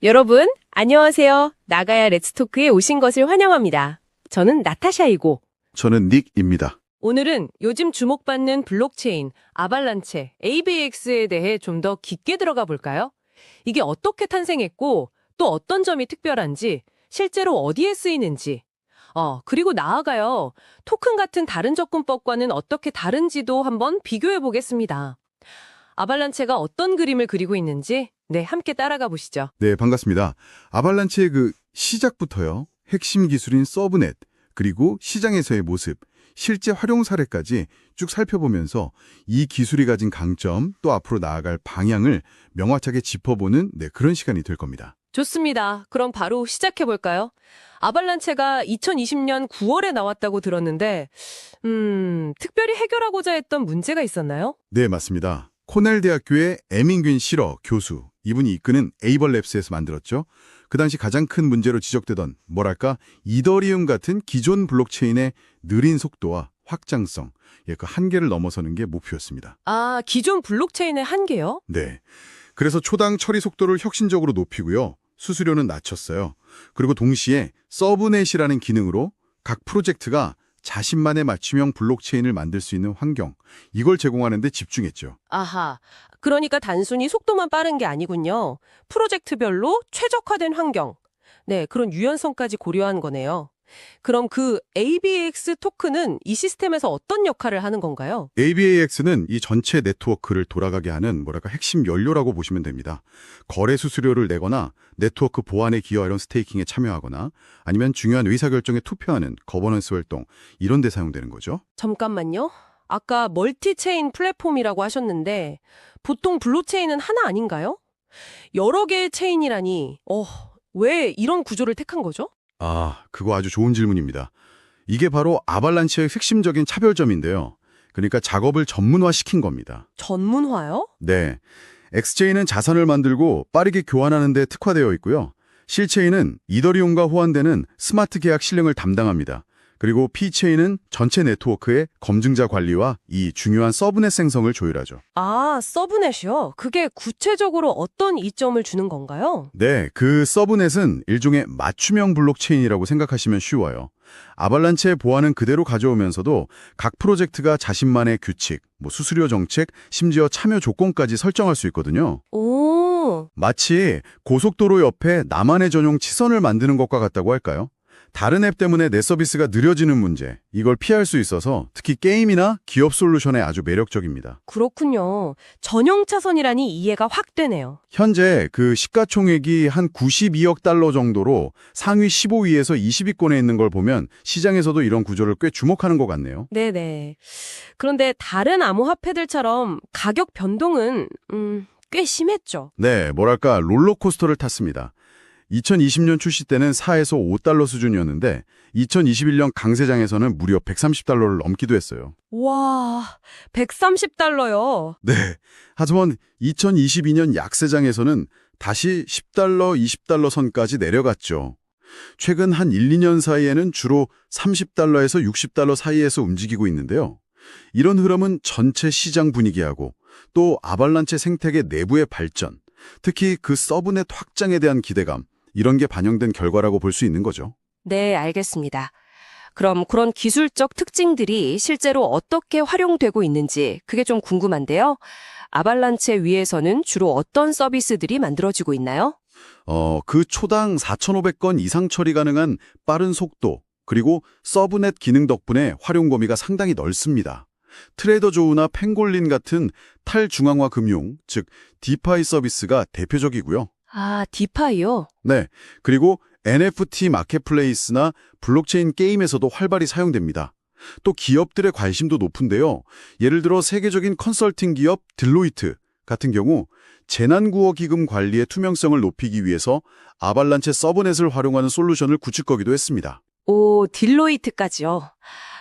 여러분, 안녕하세요. 나가야 렛츠토크에 오신 것을 환영합니다. 저는 나타샤이고, 저는 닉입니다. 오늘은 요즘 주목받는 블록체인, 아발란체, AVX에 대해 좀 더 깊게 들어가 볼까요? 이게 어떻게 탄생했고, 또 어떤 점이 특별한지, 실제로 어디에 쓰이는지, 그리고 나아가요. 토큰 같은 다른 접근법과는 어떻게 다른지도 한번 비교해 보겠습니다. 아발란체가 어떤 그림을 그리고 있는지, 함께 따라가 보시죠. 네, 반갑습니다. 아발란체의 시작부터요. 핵심 기술인 서브넷, 그리고 시장에서의 모습, 실제 활용 사례까지 쭉 살펴보면서 이 기술이 가진 강점, 또 앞으로 나아갈 방향을 명확하게 짚어보는 그런 시간이 될 겁니다. 좋습니다. 그럼 바로 시작해 볼까요? 아발란체가 2020년 9월에 나왔다고 들었는데, 특별히 해결하고자 했던 문제가 있었나요? 네, 맞습니다. 코넬 대학교의 에밍균 시러 교수, 이분이 이끄는 에이벌랩스에서 만들었죠. 그 당시 가장 큰 문제로 지적되던 이더리움 같은 기존 블록체인의 느린 속도와 확장성, 그 한계를 넘어서는 게 목표였습니다. 아, 기존 블록체인의 한계요? 네. 그래서 초당 처리 속도를 혁신적으로 높이고요. 수수료는 낮췄어요. 그리고 동시에 서브넷이라는 기능으로 각 프로젝트가 자신만의 맞춤형 블록체인을 만들 수 있는 환경, 이걸 제공하는 데 집중했죠. 아하, 그러니까 단순히 속도만 빠른 게 아니군요. 프로젝트별로 최적화된 환경, 그런 유연성까지 고려한 거네요. 그럼 그 ABX 토큰은 이 시스템에서 어떤 역할을 하는 건가요? ABAX는 이 전체 네트워크를 돌아가게 하는 핵심 연료라고 보시면 됩니다. 거래 수수료를 내거나 네트워크 보안에 기여하는 스테이킹에 참여하거나 아니면 중요한 의사결정에 투표하는 거버넌스 활동, 이런 데 사용되는 거죠. 잠깐만요. 아까 멀티체인 플랫폼이라고 하셨는데 보통 블록체인은 하나 아닌가요? 여러 개의 체인이라니, 왜 이런 구조를 택한 거죠? 그거 아주 좋은 질문입니다. 이게 바로 아발란체의 핵심적인 차별점인데요. 그러니까 작업을 전문화시킨 겁니다. 전문화요? 네. X체인은 자산을 만들고 빠르게 교환하는 데 특화되어 있고요. 실체인은 이더리움과 호환되는 스마트 계약 실행을 담당합니다. 그리고 P체인은 전체 네트워크의 검증자 관리와 이 중요한 서브넷 생성을 조율하죠. 아, 서브넷이요? 그게 구체적으로 어떤 이점을 주는 건가요? 네, 그 서브넷은 일종의 맞춤형 블록체인이라고 생각하시면 쉬워요. 아발란체의 보안은 그대로 가져오면서도 각 프로젝트가 자신만의 규칙, 수수료 정책, 심지어 참여 조건까지 설정할 수 있거든요. 오, 마치 고속도로 옆에 나만의 전용 치선을 만드는 것과 같다고 할까요? 다른 앱 때문에 내 서비스가 느려지는 문제, 이걸 피할 수 있어서 특히 게임이나 기업 솔루션에 아주 매력적입니다. 그렇군요. 전용 차선이라니 이해가 확 되네요. 현재 그 시가총액이 한 92억 달러 정도로 상위 15위에서 20위권에 있는 걸 보면 시장에서도 이런 구조를 꽤 주목하는 것 같네요. 네네. 그런데 다른 암호화폐들처럼 가격 변동은 꽤 심했죠. 네, 롤러코스터를 탔습니다. 2020년 출시 때는 4에서 5달러 수준이었는데 2021년 강세장에서는 무려 130달러를 넘기도 했어요. 와, 130달러요. 네, 하지만 2022년 약세장에서는 다시 10달러, 20달러 선까지 내려갔죠. 최근 한 1, 2년 사이에는 주로 30달러에서 60달러 사이에서 움직이고 있는데요. 이런 흐름은 전체 시장 분위기하고 또 아발란체 생태계 내부의 발전, 특히 그 서브넷 확장에 대한 기대감, 이런 게 반영된 결과라고 볼 수 있는 거죠. 네, 알겠습니다. 그럼 그런 기술적 특징들이 실제로 어떻게 활용되고 있는지 그게 좀 궁금한데요. 아발란체 위에서는 주로 어떤 서비스들이 만들어지고 있나요? 그 초당 4,500건 이상 처리 가능한 빠른 속도, 그리고 서브넷 기능 덕분에 활용 범위가 상당히 넓습니다. 트레이더 조우나 펭골린 같은 탈중앙화 금융, 즉 디파이 서비스가 대표적이고요. 아, 디파이요? 네, 그리고 NFT 마켓플레이스나 블록체인 게임에서도 활발히 사용됩니다. 또 기업들의 관심도 높은데요. 예를 들어 세계적인 컨설팅 기업 딜로이트 같은 경우 재난구호 기금 관리의 투명성을 높이기 위해서 아발란체 서브넷을 활용하는 솔루션을 구축하기도 했습니다. 오, 딜로이트까지요.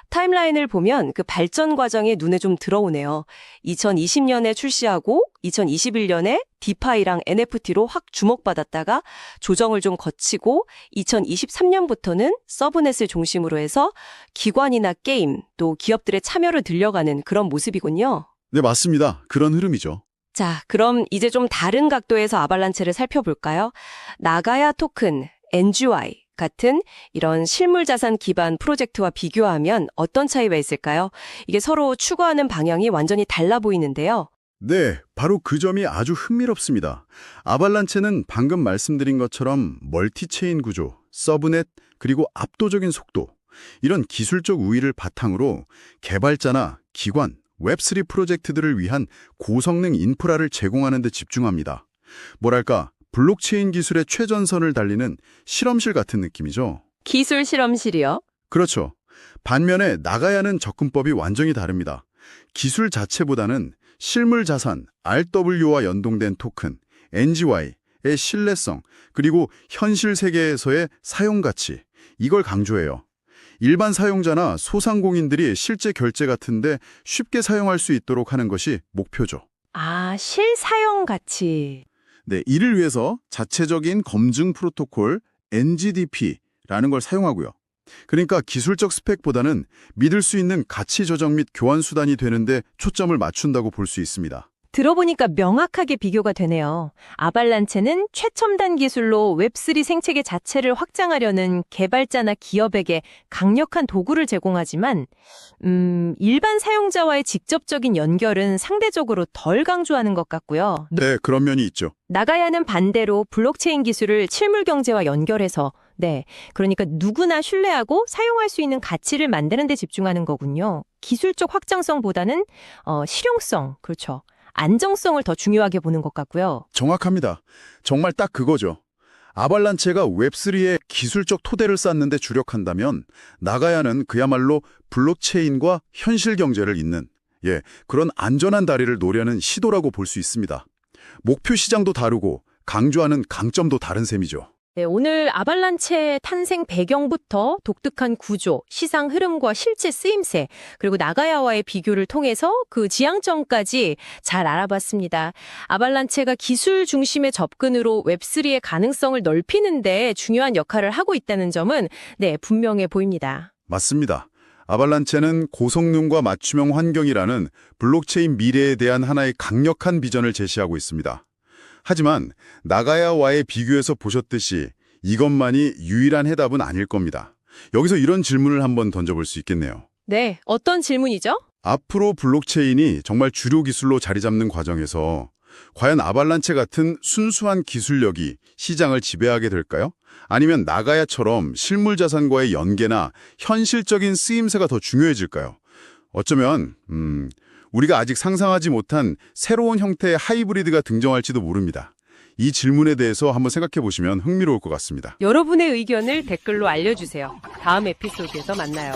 타임라인을 보면 그 발전 과정이 눈에 좀 들어오네요. 2020년에 출시하고 2021년에 디파이랑 NFT로 확 주목받았다가 조정을 좀 거치고 2023년부터는 서브넷을 중심으로 해서 기관이나 게임, 또 기업들의 참여를 늘려가는 그런 모습이군요. 네, 맞습니다. 그런 흐름이죠. 자, 그럼 이제 좀 다른 각도에서 아발란체를 살펴볼까요? 나가야 토큰, NGY 같은 이런 실물 자산 기반 프로젝트와 비교하면 어떤 차이가 있을까요? 이게 서로 추구하는 방향이 완전히 달라 보이는데요. 네, 바로 그 점이 아주 흥미롭습니다. 아발란체는 방금 말씀드린 것처럼 멀티체인 구조, 서브넷, 그리고 압도적인 속도, 이런 기술적 우위를 바탕으로 개발자나 기관, 웹3 프로젝트들을 위한 고성능 인프라를 제공하는 데 집중합니다. 뭐랄까, 블록체인 기술의 최전선을 달리는 실험실 같은 느낌이죠. 기술 실험실이요? 그렇죠. 반면에 나가야는 접근법이 완전히 다릅니다. 기술 자체보다는 실물 자산, RW와 연동된 토큰, NGY의 신뢰성, 그리고 현실 세계에서의 사용 가치, 이걸 강조해요. 일반 사용자나 소상공인들이 실제 결제 같은데 쉽게 사용할 수 있도록 하는 것이 목표죠. 아, 실사용 가치. 네, 이를 위해서 자체적인 검증 프로토콜 NGDP라는 걸 사용하고요. 그러니까 기술적 스펙보다는 믿을 수 있는 가치 조정 및 교환 수단이 되는데 초점을 맞춘다고 볼 수 있습니다. 들어보니까 명확하게 비교가 되네요. 아발란체는 최첨단 기술로 웹3 생태계 자체를 확장하려는 개발자나 기업에게 강력한 도구를 제공하지만 일반 사용자와의 직접적인 연결은 상대적으로 덜 강조하는 것 같고요. 네, 그런 면이 있죠. 나가야는 반대로 블록체인 기술을 실물 경제와 연결해서 그러니까 누구나 신뢰하고 사용할 수 있는 가치를 만드는 데 집중하는 거군요. 기술적 확장성보다는 실용성, 그렇죠. 안정성을 더 중요하게 보는 것 같고요. 정확합니다. 정말 딱 그거죠. 아발란체가 웹3의 기술적 토대를 쌓는 데 주력한다면 나가야는 그야말로 블록체인과 현실 경제를 잇는 그런 안전한 다리를 노려는 시도라고 볼 수 있습니다. 목표 시장도 다르고 강조하는 강점도 다른 셈이죠. 네, 오늘 아발란체의 탄생 배경부터 독특한 구조, 시장 흐름과 실제 쓰임새, 그리고 나가야와의 비교를 통해서 그 지향점까지 잘 알아봤습니다. 아발란체가 기술 중심의 접근으로 웹3의 가능성을 넓히는데 중요한 역할을 하고 있다는 점은 분명해 보입니다. 맞습니다. 아발란체는 고성능과 맞춤형 환경이라는 블록체인 미래에 대한 하나의 강력한 비전을 제시하고 있습니다. 하지만 나가야와의 비교에서 보셨듯이 이것만이 유일한 해답은 아닐 겁니다. 여기서 이런 질문을 한번 던져볼 수 있겠네요. 네, 어떤 질문이죠? 앞으로 블록체인이 정말 주류 기술로 자리 잡는 과정에서 과연 아발란체 같은 순수한 기술력이 시장을 지배하게 될까요? 아니면 나가야처럼 실물 자산과의 연계나 현실적인 쓰임새가 더 중요해질까요? 어쩌면 우리가 아직 상상하지 못한 새로운 형태의 하이브리드가 등장할지도 모릅니다. 이 질문에 대해서 한번 생각해 보시면 흥미로울 것 같습니다. 여러분의 의견을 댓글로 알려주세요. 다음 에피소드에서 만나요.